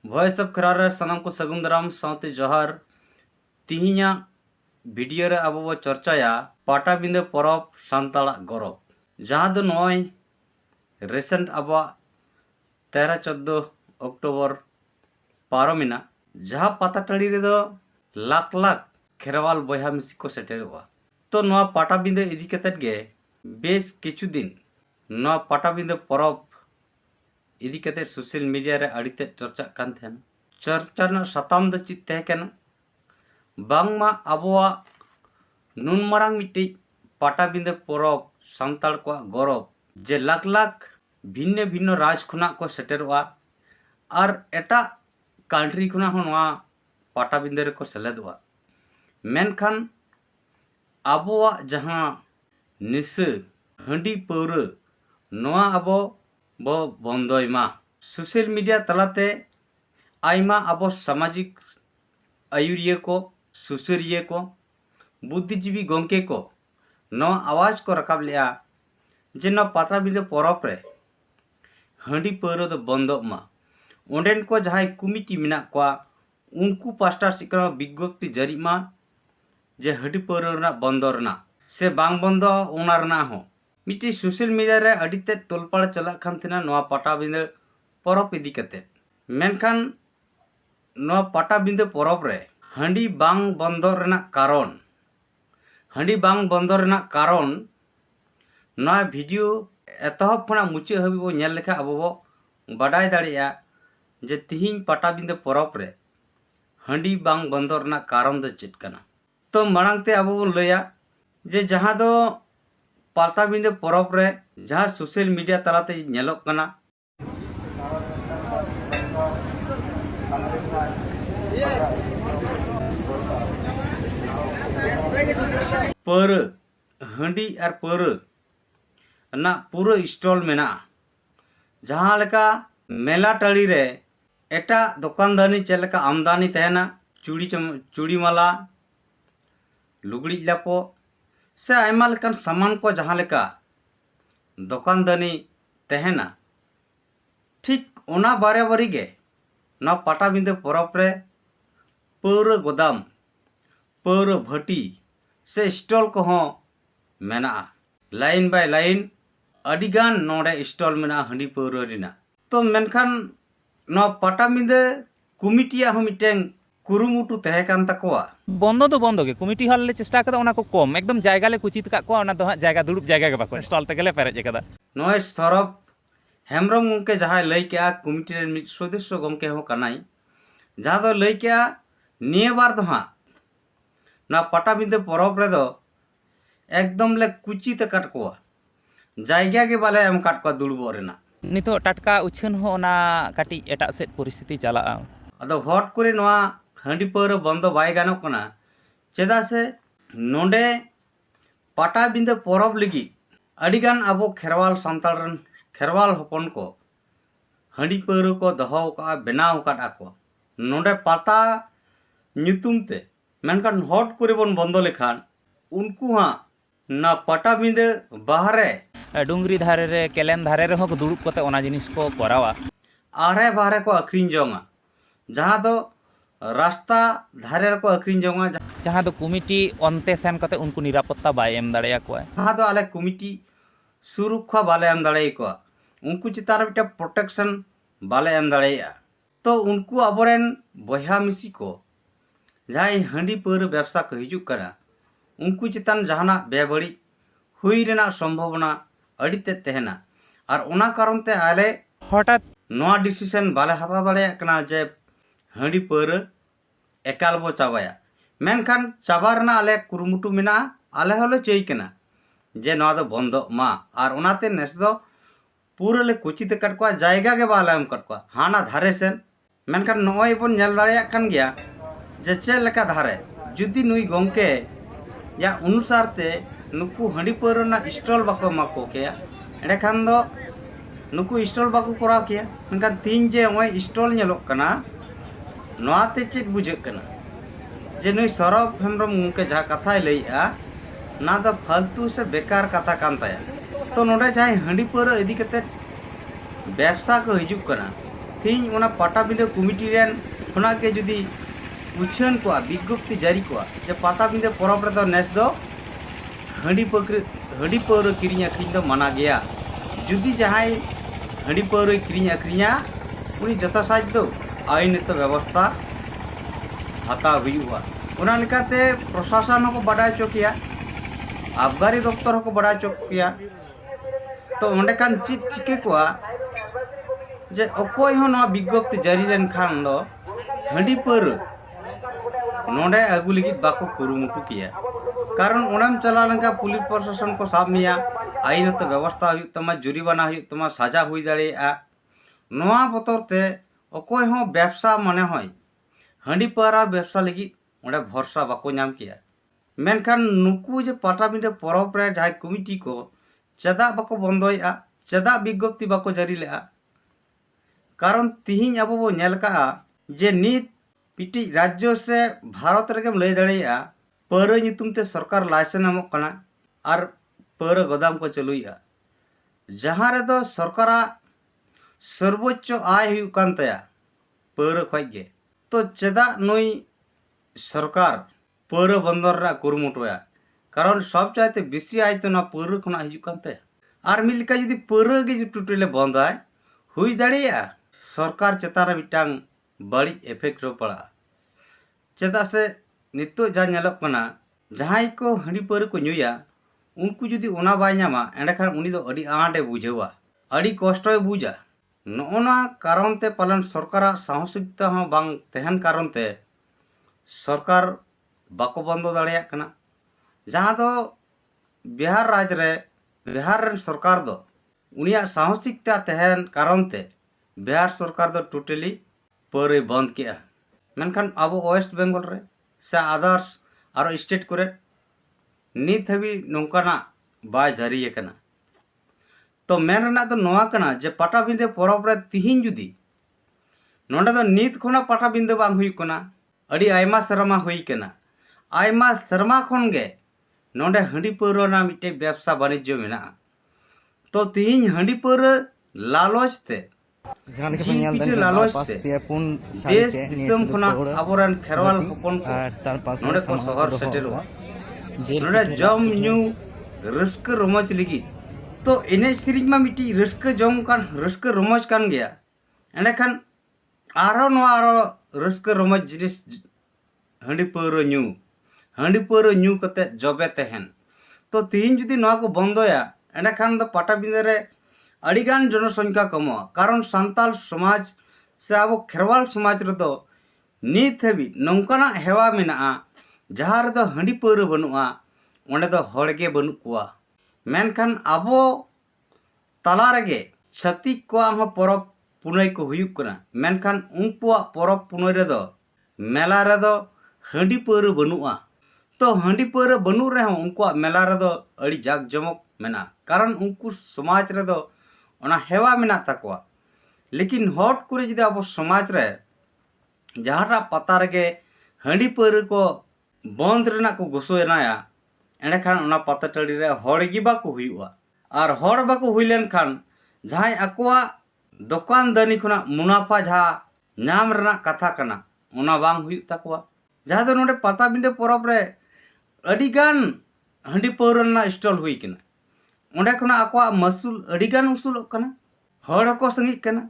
Voice of खरार सानाम को सगुन दाराम साउते जोहार तिहिना वीडियो रे अब वो चर्चाया पाटाबिंदे परब सानताड़ा गौरव जहाँ दो नॉय रिसेंट अब 13-14 अक्टोबर पारोमिना जहाँ पाता टड़ी रे दो लाख लाख खेरवाल बया मिसी को सेटेरवा तो नवा पाटाबिंदे इदी कतेत गे बेस किछु दिन नवा पाटाबिंदे परब इदी कते सोशल मीडिया रे अड़ीते चर्चा कान थेन चर्चा न सताम द चित तहे केना बांगमा अबवा नुन मारांग मिट्टी पाटाबिंदे परब सांताड़ को गौरव जे लाख लाख भिन्न भिन्न राज खुना को सेटेरवा और एटा कंट्री खुना हो नवा पाटाबिंदे रे को सेलेदवा मेनखान अबवा जहां निस हंडी पौर नवा अबो बो बंदोयमा सोशल मीडिया तलाते आयमा अबो सामाजिक आयुरिया को सुसुरिया को बुद्धिजीवी गंके को नवा आवाज को रकाब लिया जे न पाटाबिंदे परब रे हंडी पौर दो बंदोमा ओंडेन को जहां कमिटी मिना को उनको पास्टा सिकरा विज्ञप्ति जारी मा जे हंडी पौर ना बंदर ना से बांग बंदो ओनार ना हो मिट्टी सोशल मीडिया रे अड़ीते तोलपाड़ चला खान थेना नवा पाटाबिंदे परब इदी कते मेनखान नवा पाटाबिंदे परब रे हंडी बांग बंदर रेना कारण हंडी बांग बंदर रेना कारण नवा वीडियो एतहब खना मुचे हबी बो नेल लेखा अब बो बाडाय दाड़िया जे तिहिं पाटाबिंदे परब रे हंडी बांग बंदर रेना कारण दो चेत कना तो मांगते अब बो लया जे जहां दो पाटाबिंदे परब रे जहां सोशल मीडिया तलाते नेलोक कना पर हंडी और पर ना पूरा स्टॉल मेना जहां लेका मेला टाड़ी रे एटा दुकानदानी चेलका आमदानी तहना चूड़ी माला लुगड़ी लापो से आयमा लेकान सामान को जहां लेका दुकानदानी तहना ठीक ओना बारे बारी गे ना पाटाबिंदे परब रे पौर गोदाम पौर भटी से स्टॉल को हो मेना लाइन बाय लाइन अडिगान नोडे स्टॉल मेना हंडी पौर रिना तो मेनखान ना पाटाबिंदे कमिटिया हो मिटेंग कुरुमुटु तहे कान तकोआ बंदो दो बंदो गे कमिटी हल ले चेष्टा कदा ओना को कम एकदम जायगा ले कुचित का को ओना दो हा जायगा दुड़ुब जायगा गे बाको स्टॉल तगले पेरेज कदा नोय सरब हेमरम गमके जहां लई के कमिटी रे मिट सदस्य गमके हो कनाई जहां दो लई के निये बार दो हा ना पाटाबिंदे परब रे दो एकदम ले कुचित काट को जायगा के बाले एम काट को दुड़बो रेना नितो टटका उछन हो ओना काटी एटा सेट परिस्थिति चला अदो हट करे नवा हंडी पौर बंदो बाय गानो कना चेदा से नोंडे पाटाबिंदे परब लगी अडिगान अबो खेरवाल सांताल रन खेरवाल हपन को हंडी पौर को दहो का बनाव काटा को नोंडे पाता ᱧᱩᱛᱩᱢ ते मेनखान हट करे बन बंदो लेखान उनको हाँ ना पाटाबिंदे बाहरे डुंगरी धारे रे केलेन धारे रे हो दुड़ुब कते ओना जिनिस को करावा आरे बाहरे को अखरिन जोंगा जहां दो रास्ता धारे को अखरिन जोंगा जहां दो कमिटी अंते सेन कते उनको निरापत्ता बाय एम दाड़ेया को जहां दो आले कमिटी सुरक्षा बाले एम दाड़े को उनको चितार बिटा प्रोटेक्शन बाले एम दाड़ेया तो उनको अबोरेन बया मिसी को जहां हंडी पौर व्यवसा को हिजुक करा उनको चितान जहाना बेबड़ी हुई रेना संभावना अड़ीते तहना और ओना कारण ते आले हठात नवा डिसीजन बाले हता दाड़ेया कना जे हंडी पौर एकाल बो चाबाया मेनखान चाबा रेना आले कुरुमुटु मेना आले होले चई कना जे नवा दो बंदो मा और ओनाते नेस दो पूरा ले कुचित कट को जायगा के बाले एम कट को हाना धारे सेन मेनखान नोय बन नेल दाड़ेया कन गया जे चे लेका धारे जुदी नुई गमके या अनुसार ते नुकु हंडी पौर ना स्टॉल बाको माको के एडे खान दो नुकु स्टॉल बाको कराव के मेनखान तीन जे ओय स्टॉल नेलोक कना नवाते चेत बुझेक कना जे नुई सरब हेमरम गमके जहा कथाय लईआ ना दो फालतू से बेकार कथा कान ताया तो नोडे जहां हंडी पौर इदी कते व्यवसा को हिजुक कना तीन ओना पाटाबिंदे कमिटी रेन खुना के जुदी उछन को विज्ञप्ति जारी को जे पाटाबिंदे परब रे दो नेस दो हंडी पौर किरिंग आखिरिंग दो माना गया जुदी जहां हंडी पौर किरिंग आखिरिंगा उनी जता साज दो आईनत व्यवस्था हता हुआ ओना लेकाते प्रशासन को बड़ा चौकिया आबगारी दफ्तर को बड़ा चौकिया तो ओंडे कान चित चिके को जे अकोय हो ना विज्ञप्ति जारी लेन खान दो हंडी पौर नोडे आगु लगी बाको कुरुमुटु किया कारण ओनाम चला लंका पुलिस प्रशासन को साब मिया आईनत व्यवस्था हुई तमा जुरिमाना हुई तमा साजा हुई दाड़ेया नोआ बतर ते अकोय हो व्यवसा मने होय हंडी पौरा व्यवसा लगी ओंडे भरसा बाको नाम किया मेनखान नुकु जे पाटाबिंदे परब रे जहां कमिटी को चदा बाको बंदोया चदा विज्ञप्ति बाको जारी लेआ कारण तिहिन अब वो नेल का जे नित पिटी राज्य से भारत रेगेम लय दाड़ेया पौर नितुम ते सरकार लाइसेंस एमोग कना और पौर गोदाम को चलुया जहां रे दो सरकार सर्वोच्च आय हुई कान तया पौर खय तो चेदा नई सरकार पौर बंदर रा कुरुमुटुया कारण सब चाहते बेसी आय तो ना पौर खना हिजु कान तया और मिलका जदी पौर गे टोटले बंदाय हुई दाड़ेया सरकार चेतान रे मिटांग बड़ी इफेक्ट पड़ा चेदा से नितो जा नेलोग कना जहां को हंडी पौर को नुया उनको जुदी ओना बाय नामा एंडखान उनी दो अड़ी आंटे बुझेवा अड़ी कष्टय बुझा नोना कारण ते पालन सरकार साहसिकता हो बांग तेहन कारण ते सरकार बाको बंदो दाड़ेया कना जहां दो बिहार राज्य रे बिहार रेन सरकार दो उनिया साहसिकता तेहन कारण ते बिहार सरकार दो टोटली पौरे बंद किया मेनखान अब वेस्ट बेंगल रे से आदर्स और स्टेट करे नित हबी नौकाना बाय जारी कना तो मेन रना तो नोआ कना जे पाटाबिंदे परब रे तिहिन जुदी नोंडे दो नित खोना पाटाबिंदे बांग हुई कना अड़ी आयमा शर्मा हुई कना आयमा शर्मा खन गे नोंडे हंडी पौर ना मिटे व्यवसा वाणिज्य मेना तो तिहिन हंडी पौर लालच ते जीपीटी लालच ते देश दिसम खुना आबोरन खेरवाल हपन को नोडे को शहर सेटेरवा नोडे जम न्यू रस्क रोमच लगी तो एने सिरिज मा मिटी रस्क जम कान रस्क रोमच कान गया एंडे खान आरो रस्क रोमच जिनिस हंडी पौर न्यू कते जबे तेहन तो तीन जुदी नोआ को बंदोया एंडे खान दो पाटाबिंदे रे अड़ीगान जनसंख्या कमो कारण सांताल समाज से अब खेरवाल समाज रे दो नित हबी नौकाना हेवा मेना जहां रे दो हंडी पौर बनुआ ओंडे दो हड़गे बनु कुआ मेनखान अबो तला रेगे छतिक को हम परब पुनई को हुयुक कना मेनखान उनकुआ परब पुनई रे दो मेला रे दो हंडी पौर बनुआ तो हंडी पौर बनु रे उनकुआ मेला रे दो अड़ी जाक जमक मेना कारण उनको समाज रे दो ओना हेवा मेना ताकोआ लेकिन हॉट करे जदि अब समाज रे जहारा पता रेगे हंडी पौर को बंद रेना को घोषणाया एंडखान ओना पता टड़ी रे हड़गी बाको हुयुआ और हड़ बाको हुई लेन खान जहां अकोआ दुकानदानी खुना मुनाफा जहां नाम रेना कथा कना ओना बांग हुयुक ताकोआ जहां दो नोडे पाटाबिंदे परब रे अड़ीगान हंडी पौर रेना स्टॉल हुई कना ओंडे खुना अकोआ मसूल अड़ीगान उसूलोग कना हड़ को संगिक कना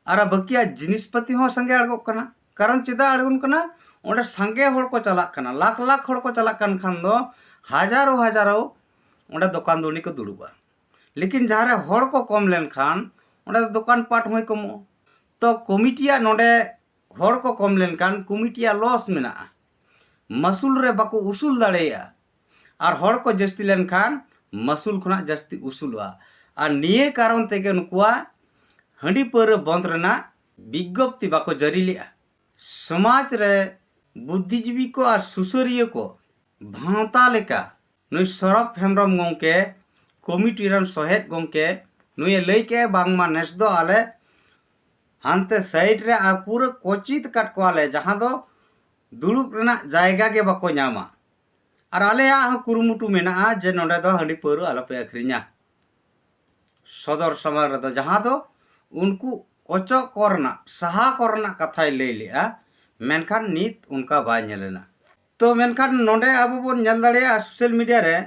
और बकिया जिनिसपाति हो संगे अड़गोग कना कारण चेदा अड़गोन कना ओंडे संगे हड़ को चलाक कना लाख लाख हड़ को चलाक कन खान दो हजारों ओंडे दुकान दुनी को दुड़ुबा लेकिन जहां रे हड़ को कम लेन खान ओंडे दुकान पाट होय कमो तो कमिटिया नोडे हड़ को कम लेन खान कमिटिया लॉस मेना मसूल रे बाको उसूल दाड़ेया और हड़ को जस्ती लेन खान मसूल खुना जस्ती उसूलवा और निये कारण तेगे नुकुआ हंडी पौर बंद रेना विज्ञप्ति बाको जारी लिया समाज रे बुद्धिजीवी को और सुसरिय को भावता लेका नुई सरफ हेम्ब्रम गंके कमिटी रन सहेद गंके नुई लई के बांगमा नेस दो आले हानते साइड रे आ पूरा कोचित काट को आले जहां दो दुड़ुब रेना जायगा के बाको नामा और आले कुरुमुटु मेना जे नोडे दो हंडी पौर आलोपे अखरिञा सदर समाज रे दो जहां दो उनको ᱚᱪᱚᱜ ᱠᱚᱨᱮᱱᱟᱜ ᱥᱟᱦᱟ ᱠᱚᱨᱮᱱᱟᱜ ᱠᱟᱛᱷᱟᱭ ᱞᱟᱹᱭ ᱞᱮᱜᱼᱟ, ᱢᱮᱱᱠᱷᱟन ᱱᱤᱛ ᱚᱱᱠᱟ ᱵᱟᱭ ᱧᱮᱞᱮᱱᱟ। तो मेनखान नोंडे आबो बोन नेल दाड़ेया सोशल मीडिया रे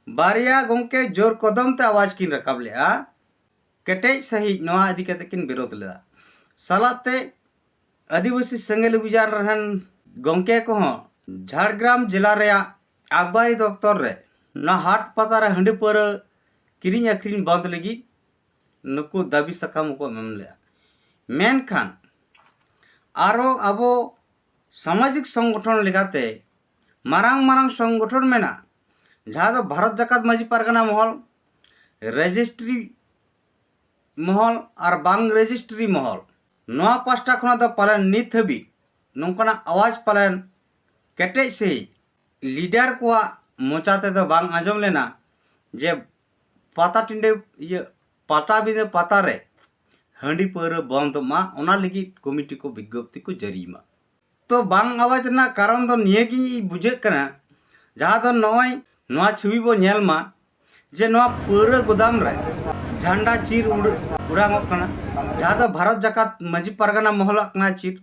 बारिया गोंके जोर कदम ते आवाज किन रकाब लेआ केटेज सही नोआ इदी कते किन विरोध लेदा सालाते आदिवासी सेंगेल अभियान रहन गोंके को झारग्राम जिला रेया आगबारी दफ्तर रे ना हाट पता रे हंडी पर किरिंग अखरिंग बंद लगी नुकु दाबी सकाम को एम लेआ मेनखान आरो आबो सामाजिक संगठन लेगाते मारांग मारांग संगठन मेना जहाँ दो भारत जाकात माजी पारगाना महल रजिस्ट्री महल और बांग रजिस्ट्री महल नोआ पास्टा खना दो पालन नित हबी नोंकना आवाज पालन केटेज से लीडर को मोचाते दो बांग आजम लेना जे पाता टिंडे ये पाता भी दे पाता रे हंडी पर बंद मा ओना लगी कमिटी को विज्ञप्ति को जारी मा तो बांग आवाज ना कारण दो नियगी बुझे कना जहाँ दो नोय नोआ छवि बो नेल मा जे नोआ पूरा गोदाम रे झंडा चीर उड़ांगो कना जहाँ दो भारत जाकात माजी पारगाना महल कना चीर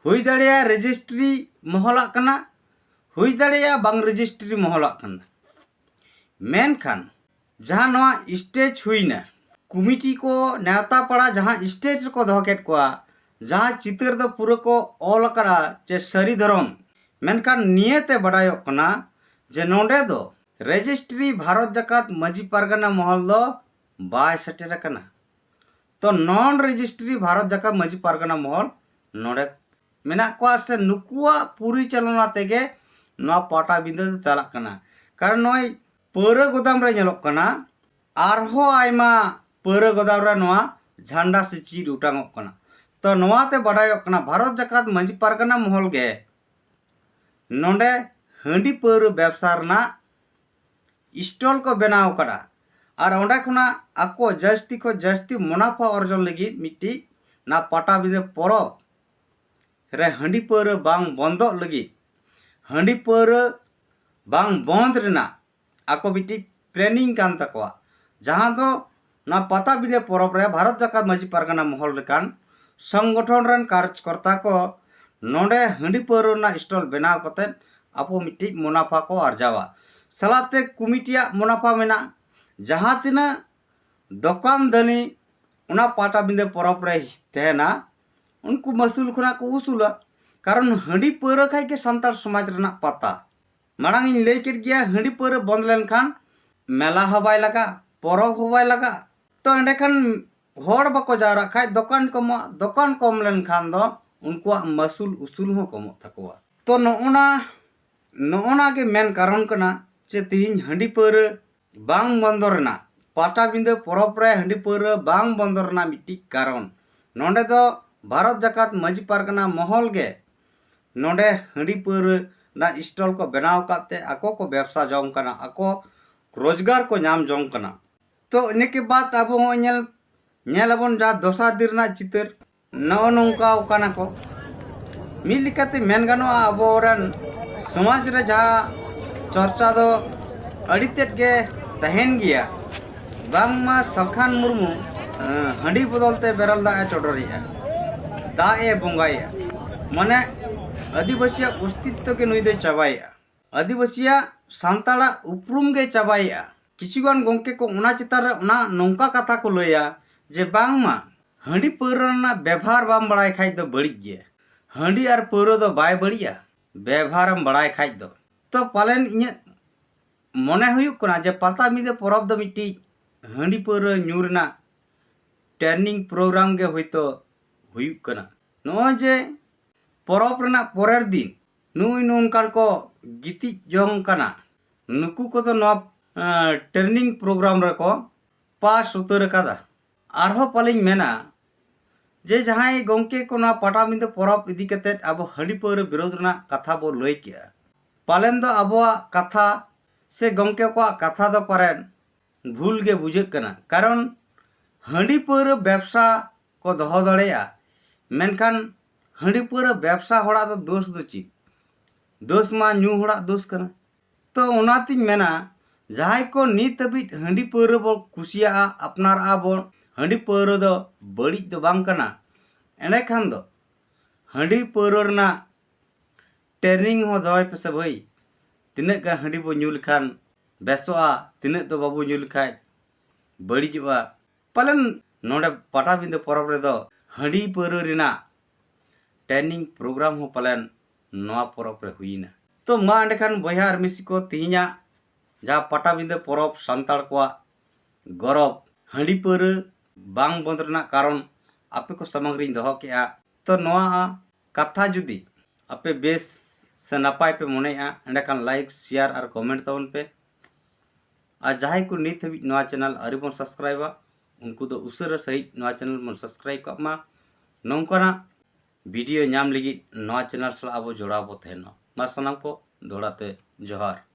हुई दाड़िया रजिस्ट्री महल कना हुई दाड़िया बांग रजिस्ट्री महल कना मेनखान जहाँ नोआ स्टेज हुईना कमिटी को नेवता पड़ा जहाँ स्टेज को दोकेट को जहाँ चितर दो पूरा को ऑल करा जे सरी धरम मेनखान नियते बड़ायो कना जे नोंडे दो रजिस्ट्री भारत जाकात माजी पारगाना महल दो बाय सेटेर कना तो नॉन रजिस्ट्री भारत जाकात माजी पारगाना महल नोंडे मेना को से नुकुआ पूरी चलना तेगे नोआ पाटा बिंदे चला कना कारण नोय पौरा गोदाम रे नेलोक कना आरहो आयमा पौरा गोदाम रे नोआ झंडा से चीर उटांगोक कना तो नोआते बड़ायोक कना भारत जाकात माजी पारगाना महल गे नोंडे हंडी पौरा व्यवसाय रना स्टॉल को बनाव कड़ा और ओंडे खुना आको जास्ती को जास्ती मुनाफा अर्जन लगी मिट्टी ना पाटा बिदे परब रे हंडी पौरा बांग बंदो लगी हंडी पौरा बांग बंद रेना आको मिट्टी प्लानिंग कान तकवा जहाँ दो ना पाता बिदे परब रे भारत जाकात माजी पारगाना महल रेकान संगठन रन कार्यकर्ता को नोंडे हंडी पौरा ना स्टॉल बनाव कते आपो मिट्टी मुनाफा को अर्जावा सलाते कमिटिया मुनाफा मेना जहाँ तिना दुकान दनी उना पाटा बिंदे परब रे तेना उनको मसूल खुना को उसूला कारण हंडी पौरा खाई के संताल समाज रना पाता मारांग इन लई केट गया हंडी पौरा बंद लेनखान मेला हवाई लगा परब हवाई लगा तो एंडेखान होड़ बको जारा खाई दुकान कम लेनखान दो उनको मसूल उसूल हो कम तकवा तो नोना के मेन कारण कना चे तीन हंडी पौरा बांग बंदरना पाटा बिंदे परब रे हंडी पौरा बांग बंदरना मिट्टी कारण नोंडे दो भारत जाकात माजी पारगाना महल गे नोंडे हंडी पौरा ना स्टॉल को बनाव काते आको को व्यवसा जोंग कना आको रोजगार को नाम जोंग कना तो इने के बाद अब हो नेलबन जा दोसा दिरना चितर नौ नौका ओकाना को मिल लिकाते मेन गानो आबोरन समाज रे जहाँ चर्चा दो अड़ी तेट के तहन गया बांगमा सलखान मुर्मू हंडी बदलते बेरल दा चोडरिया दा ए बंगाया माने आदिवासिया अस्तित्व के नुई दे चाबाया आदिवासिया सांताला उपरुम के चाबाया किछुगान गोंके को उना चितार रे उना नौका कथा को लया जे बांगमा हंडी पौरा ना व्यवहार बाम बड़ाय खाई दो बड़ी गे हंडी और पौरा दो बाय बड़िया व्यवहारम बड़ाय खाई दो तो पालन इने मने हुयुक कना जे पाता मिदे परब दो मिट्टी हंडी पौरा न्यूरना टर्निंग प्रोग्राम के होइतो हुयुक कना नो जे परब रना परेर दिन नुई नोनकान को गिति जोंग कना नुकु को तो नो टर्निंग प्रोग्राम रे को पास उतर कदा आरहो पालिन मेना जे जहां गोंके को ना पाटा मिदे परब इदी कते अब हंडी पौरा विरोध रना कथा बो लई किया पालन दो अबवा कथा से गोंके को कथा दो पारेन भूल गे बुझे कना कारण हंडी पौरा व्यवसा को दोहो दड़ेया मेनखान हंडी पौरा व्यवसा होड़ा दो दोष दो ची दोष मा न्यू होड़ा दोष कना तो ओनातिन मेना जहां को नित हबी हंडी पौरा बो कुसिया अपनार आबो हांडी पौरो दो बड़ी दो बांग कना एंडे खान दो हांडी पौरो रना ट्रेनिंग हो दवाई पे से भाई तिने का हांडी बो ᱧᱩ लखान बेसोआ तिने तो बाबू ᱧᱩ लखाय बड़ीजुआ पालन नोडे पाटाबिंदे परब रे दो हांडी पौरो रिना ट्रेनिंग प्रोग्राम हो पालन नवा परब रे हुईना तो मा एंडे खान बया आर मिसी को तिहिना जहाँ पाटाबिंदे परब सान्ताड़ को गौरव हांडी पौरो बांग बंद रना कारण आपे को सामग्री दोहो केआ तो नवा कथा जुदी आपे बेस से नपाय पे मनेआ एंडे खान लाइक शेयर और कमेंट तवन पे और जहां को नित हबी नवा चैनल आरि बन सब्सक्राइबा उनको तो उसर सही नवा चैनल बन सब्सक्राइब कमा नौकना वीडियो नाम लगी नवा चैनल सला अब जोड़ा बो तहनो मा सनाम को दोड़ाते जोहार।